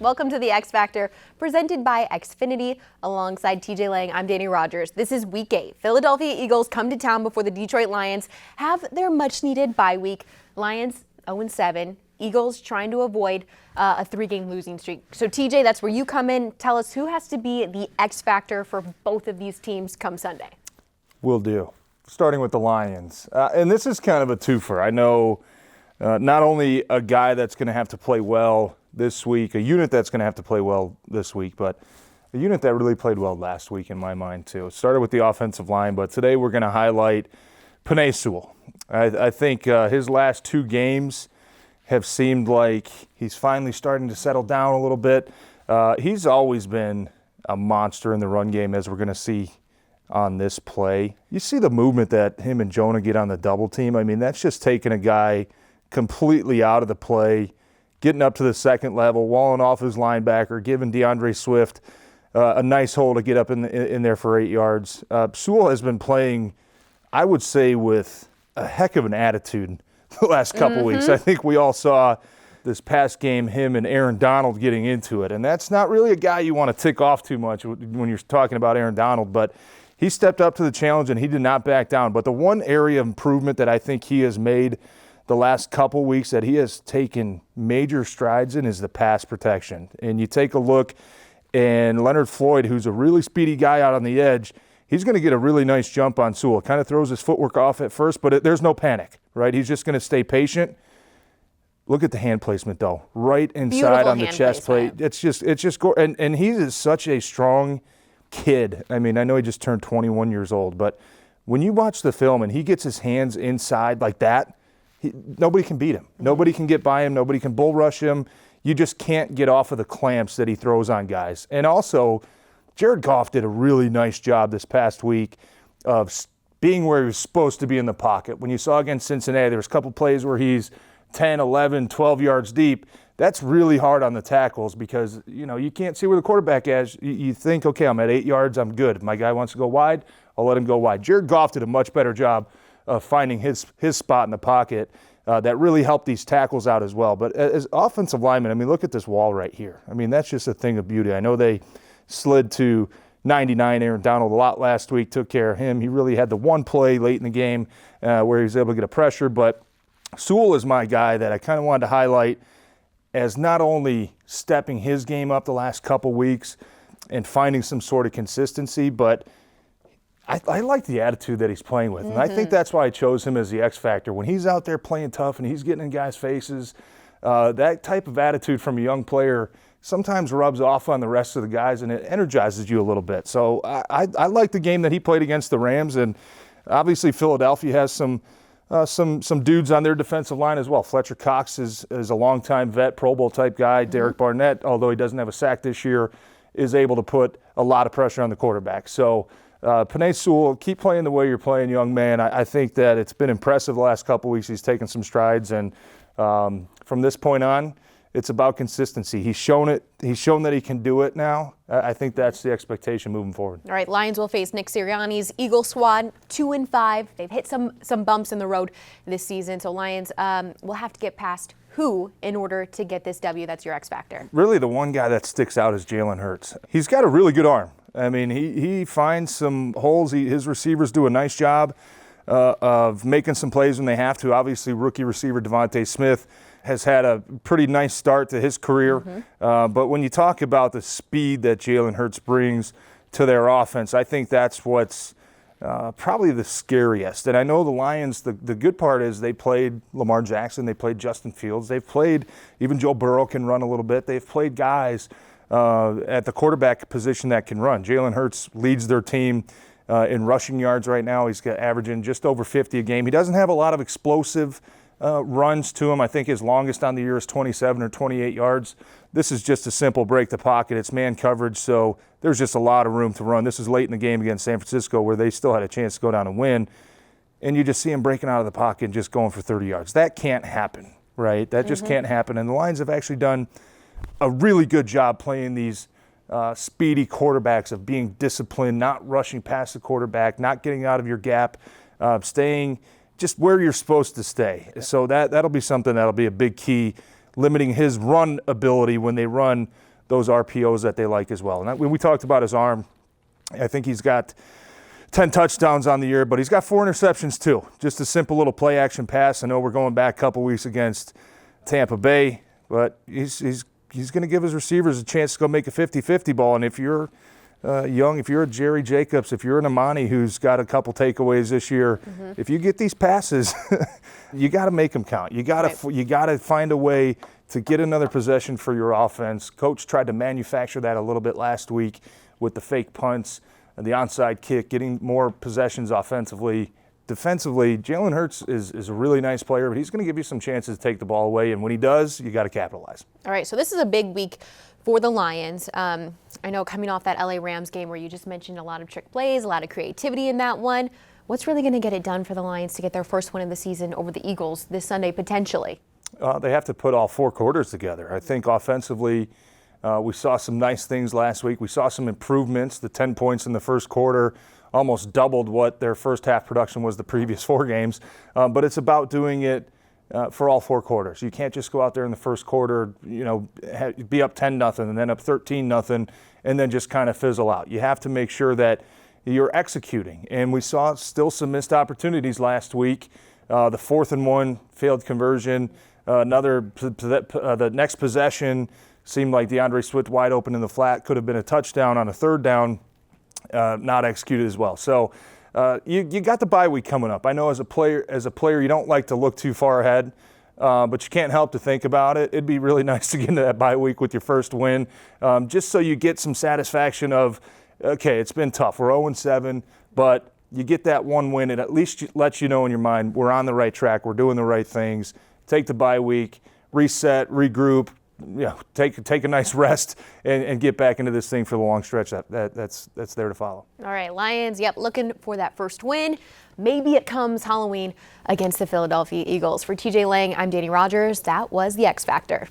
Welcome to the X Factor, presented by Xfinity. Alongside TJ Lang, I'm Dannie Rogers. This is Week 8. Philadelphia Eagles come to town before the Detroit Lions have their much-needed bye week. Lions 0-7. Eagles trying to avoid a 3-game losing streak. So TJ, that's where you come in. Tell us who has to be the X Factor for both of these teams come Sunday. Will do. Starting with the Lions. And this is kind of a twofer. I know not only a guy that's going to have to play well this week, a unit that's going to have to play well this week, but a unit that really played well last week in my mind too. It started with the offensive line, but today we're going to highlight Penei Sewell. I think his last 2 games have seemed like he's finally starting to settle down a little bit. He's always been a monster in the run game, as we're going to see on this play. You see the movement that him and Jonah get on the double team. I mean, that's just taking a guy completely out of the play, getting up to the second level, walling off his linebacker, giving DeAndre Swift a nice hole to get up in there for 8 yards. Sewell has been playing, I would say, with a heck of an attitude the last couple weeks. I think we all saw this past game him and Aaron Donald getting into it, and that's not really a guy you want to tick off too much when you're talking about Aaron Donald, but he stepped up to the challenge and he did not back down. But the one area of improvement that I think he has made the last couple weeks that he has taken major strides in is the pass protection. And you take a look, and Leonard Floyd, who's a really speedy guy out on the edge, he's going to get a really nice jump on Sewell. Kind of throws his footwork off at first, but there's no panic, right? He's just going to stay patient. Look at the hand placement, though, right inside Beautiful on the chest plate. It's just and he is such a strong kid. I mean, I know he just turned 21 years old, but when you watch the film and he gets his hands inside like that, nobody can beat him. Nobody can get by him. Nobody can bull rush him. You just can't get off of the clamps that he throws on guys. And also, Jared Goff did a really nice job this past week of being where he was supposed to be in the pocket. When you saw against Cincinnati, there was a couple plays where he's 10, 11, 12 yards deep. That's really hard on the tackles because, you can't see where the quarterback is. You think, okay, I'm at 8 yards, I'm good. If my guy wants to go wide, I'll let him go wide. Jared Goff did a much better job of finding his spot in the pocket. That really helped these tackles out as well. But as offensive linemen, I mean, look at this wall right here. I mean, that's just a thing of beauty. I know they slid to 99. Aaron Donald a lot last week, took care of him. He really had the one play late in the game where he was able to get a pressure. But Sewell is my guy that I kind of wanted to highlight as not only stepping his game up the last couple weeks and finding some sort of consistency, but I like the attitude that he's playing with. And I think that's why I chose him as the X Factor. When he's out there playing tough and he's getting in guys' faces, that type of attitude from a young player sometimes rubs off on the rest of the guys and it energizes you a little bit. So I like the game that he played against the Rams. And obviously Philadelphia has some dudes on their defensive line as well. Fletcher Cox is a longtime vet, Pro Bowl type guy. Derek Barnett, although he doesn't have a sack this year, is able to put a lot of pressure on the quarterback. So Penei Sewell, keep playing the way you're playing, young man. I think that it's been impressive the last couple weeks. He's taken some strides, and from this point on, it's about consistency. He's shown it. He's shown that he can do it now. I think that's the expectation moving forward. All right, Lions will face Nick Sirianni's Eagle squad, 2-5. They've hit some bumps in the road this season, so Lions will have to get past who in order to get this W. That's your X Factor. Really, the one guy that sticks out is Jalen Hurts. He's got a really good arm. I mean, he finds some holes. His receivers do a nice job of making some plays when they have to. Obviously, rookie receiver Devontae Smith has had a pretty nice start to his career. But when you talk about the speed that Jalen Hurts brings to their offense, I think that's what's probably the scariest. And I know the Lions, the good part is they played Lamar Jackson. They played Justin Fields. They've played, even Joe Burrow can run a little bit. They've played guys at the quarterback position that can run. Jalen Hurts leads their team in rushing yards right now. He's averaging just over 50 a game. He doesn't have a lot of explosive runs to him. I think his longest on the year is 27 or 28 yards. This is just a simple break the pocket. It's man coverage, so there's just a lot of room to run. This is late in the game against San Francisco where they still had a chance to go down and win, and you just see him breaking out of the pocket and just going for 30 yards. That can't happen, right? That just can't happen, and the Lions have actually done a really good job playing these speedy quarterbacks, of being disciplined, not rushing past the quarterback, not getting out of your gap, staying just where you're supposed to stay. So that'll be something that'll be a big key, limiting his run ability when they run those RPOs that they like as well. And when we talked about his arm, I think he's got 10 touchdowns on the year, but he's got 4 interceptions too. Just a simple little play action pass. I know we're going back a couple weeks against Tampa Bay, but he's going to give his receivers a chance to go make a 50-50 ball. And if you're young, if you're a Jerry Jacobs, if you're an Amani who's got a couple takeaways this year, if you get these passes, you got to make them count. You got to find a way to get another possession for your offense. Coach tried to manufacture that a little bit last week with the fake punts and the onside kick, getting more possessions offensively. Defensively, Jalen Hurts is a really nice player, but he's going to give you some chances to take the ball away, and when he does, you got to capitalize. All right, so this is a big week for the Lions. I know coming off that LA Rams game where you just mentioned a lot of trick plays, a lot of creativity in that one. What's really going to get it done for the Lions to get their first win of the season over the Eagles this Sunday, potentially? They have to put all 4 quarters together. I think offensively, we saw some nice things last week. We saw some improvements. The 10 points in the first quarter almost doubled what their first half production was the previous 4 games. But it's about doing it for all 4 quarters. You can't just go out there in the first quarter, be up 10-0 and then up 13-0 and then just kind of fizzle out. You have to make sure that you're executing. And we saw still some missed opportunities last week. The 4th and 1 failed conversion. The next possession seemed like DeAndre Swift wide open in the flat, could have been a touchdown on a 3rd down, not executed as well. So you got the bye week coming up. I know as a player you don't like to look too far ahead, but you can't help to think about it. It'd be really nice to get into that bye week with your first win, just so you get some satisfaction of, okay, it's been tough. We're 0-7, but you get that one win, it at least lets you know in your mind we're on the right track, we're doing the right things. Take the bye week, reset, regroup, take a nice rest and get back into this thing for the long stretch that's there to follow. All right, Lions, looking for that first win. Maybe it comes Halloween against the Philadelphia Eagles. For TJ Lang, I'm Dannie Rogers. That was the X Factor.